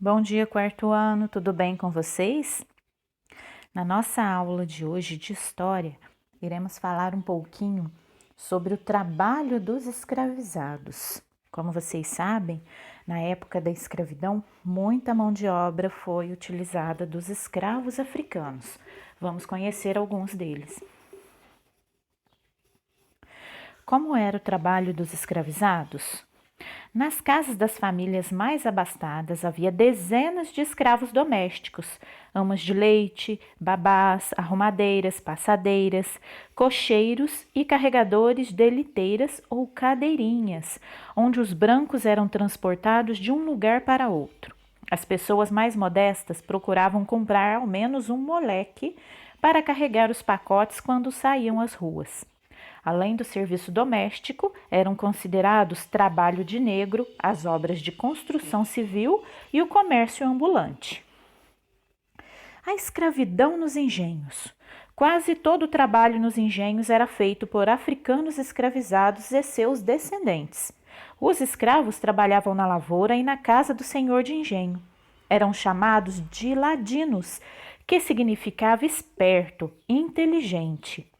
Bom dia, quarto ano, tudo bem com vocês? Na nossa aula de hoje de História, iremos falar um pouquinho sobre o trabalho dos escravizados. Como vocês sabem, na época da escravidão, muita mão de obra foi utilizada dos escravos africanos. Vamos conhecer alguns deles. Como era o trabalho dos escravizados? Nas casas das famílias mais abastadas havia dezenas de escravos domésticos, amas de leite, babás, arrumadeiras, passadeiras, cocheiros e carregadores de liteiras ou cadeirinhas, onde os brancos eram transportados de um lugar para outro. As pessoas mais modestas procuravam comprar ao menos um moleque para carregar os pacotes quando saíam às ruas. Além do serviço doméstico, eram considerados trabalho de negro as obras de construção civil e o comércio ambulante. A escravidão nos engenhos. Quase todo o trabalho nos engenhos era feito por africanos escravizados e seus descendentes. Os escravos trabalhavam na lavoura e na casa do senhor de engenho. Eram chamados de ladinos, que significava esperto, inteligente.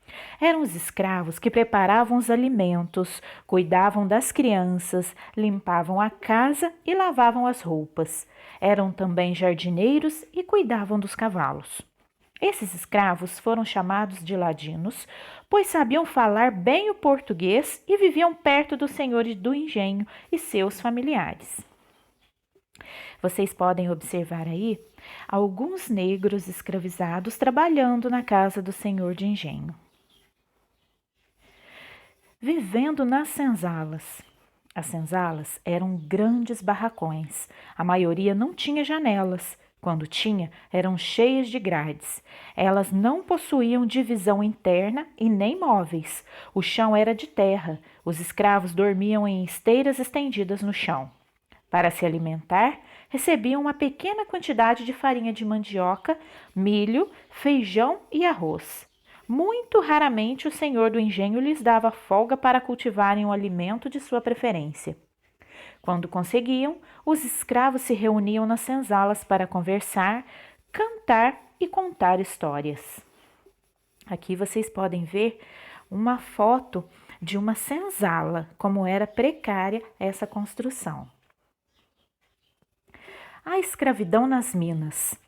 Eram os escravos que preparavam os alimentos, cuidavam das crianças, limpavam a casa e lavavam as roupas. Eram também jardineiros e cuidavam dos cavalos. Esses escravos foram chamados de ladinos, pois sabiam falar bem o português e viviam perto dos senhores do engenho e seus familiares. Vocês podem observar aí alguns negros escravizados trabalhando na casa do senhor de engenho. Vivendo nas senzalas. As senzalas eram grandes barracões. A maioria não tinha janelas. Quando tinha, eram cheias de grades. Elas não possuíam divisão interna e nem móveis. O chão era de terra. Os escravos dormiam em esteiras estendidas no chão. Para se alimentar, recebiam uma pequena quantidade de farinha de mandioca, milho, feijão e arroz. Muito raramente o senhor do engenho lhes dava folga para cultivarem o alimento de sua preferência. Quando conseguiam, os escravos se reuniam nas senzalas para conversar, cantar e contar histórias. Aqui vocês podem ver uma foto de uma senzala, como era precária essa construção. A escravidão nas minas.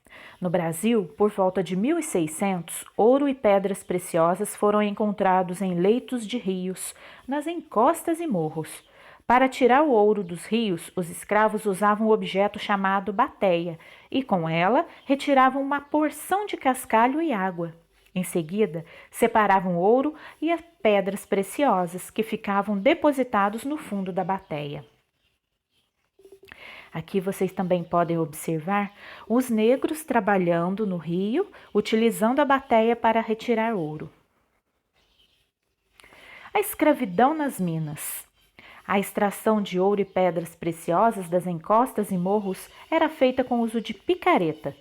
No Brasil, por volta de 1600, ouro e pedras preciosas foram encontrados em leitos de rios, nas encostas e morros. Para tirar o ouro dos rios, os escravos usavam um objeto chamado bateia e, com ela, retiravam uma porção de cascalho e água. Em seguida, separavam o ouro e as pedras preciosas, que ficavam depositados no fundo da bateia. Aqui vocês também podem observar os negros trabalhando no rio, utilizando a bateia para retirar ouro. A escravidão nas minas. A extração de ouro e pedras preciosas das encostas e morros era feita com o uso de picareta.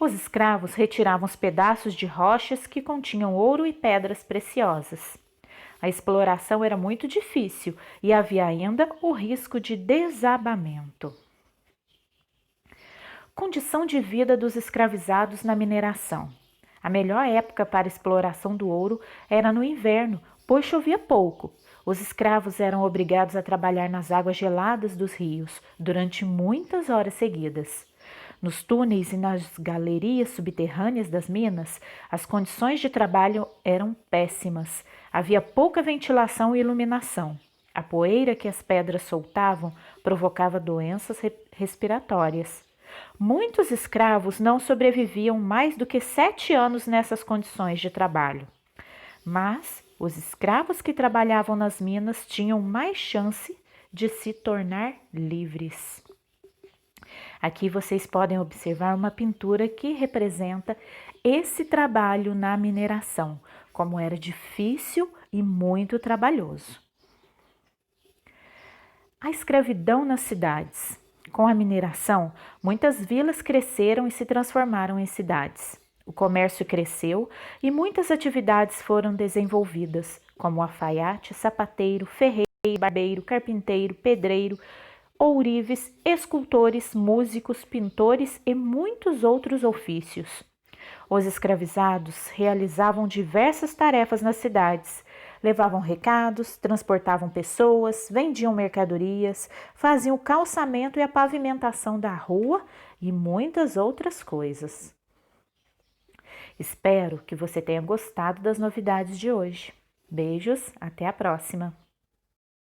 Os escravos retiravam os pedaços de rochas que continham ouro e pedras preciosas. A exploração era muito difícil e havia ainda o risco de desabamento. Condição de vida dos escravizados na mineração. A melhor época para a exploração do ouro era no inverno, pois chovia pouco. Os escravos eram obrigados a trabalhar nas águas geladas dos rios durante muitas horas seguidas. Nos túneis e nas galerias subterrâneas das minas, as condições de trabalho eram péssimas. Havia pouca ventilação e iluminação. A poeira que as pedras soltavam provocava doenças respiratórias. Muitos escravos não sobreviviam mais do que 7 anos nessas condições de trabalho. Mas os escravos que trabalhavam nas minas tinham mais chance de se tornar livres. Aqui vocês podem observar uma pintura que representa esse trabalho na mineração, como era difícil e muito trabalhoso. A escravidão nas cidades. Com a mineração, muitas vilas cresceram e se transformaram em cidades. O comércio cresceu e muitas atividades foram desenvolvidas, como alfaiate, sapateiro, ferreiro, barbeiro, carpinteiro, pedreiro, ourives, escultores, músicos, pintores e muitos outros ofícios. Os escravizados realizavam diversas tarefas nas cidades. Levavam recados, transportavam pessoas, vendiam mercadorias, faziam o calçamento e a pavimentação da rua e muitas outras coisas. Espero que você tenha gostado das novidades de hoje. Beijos, até a próxima!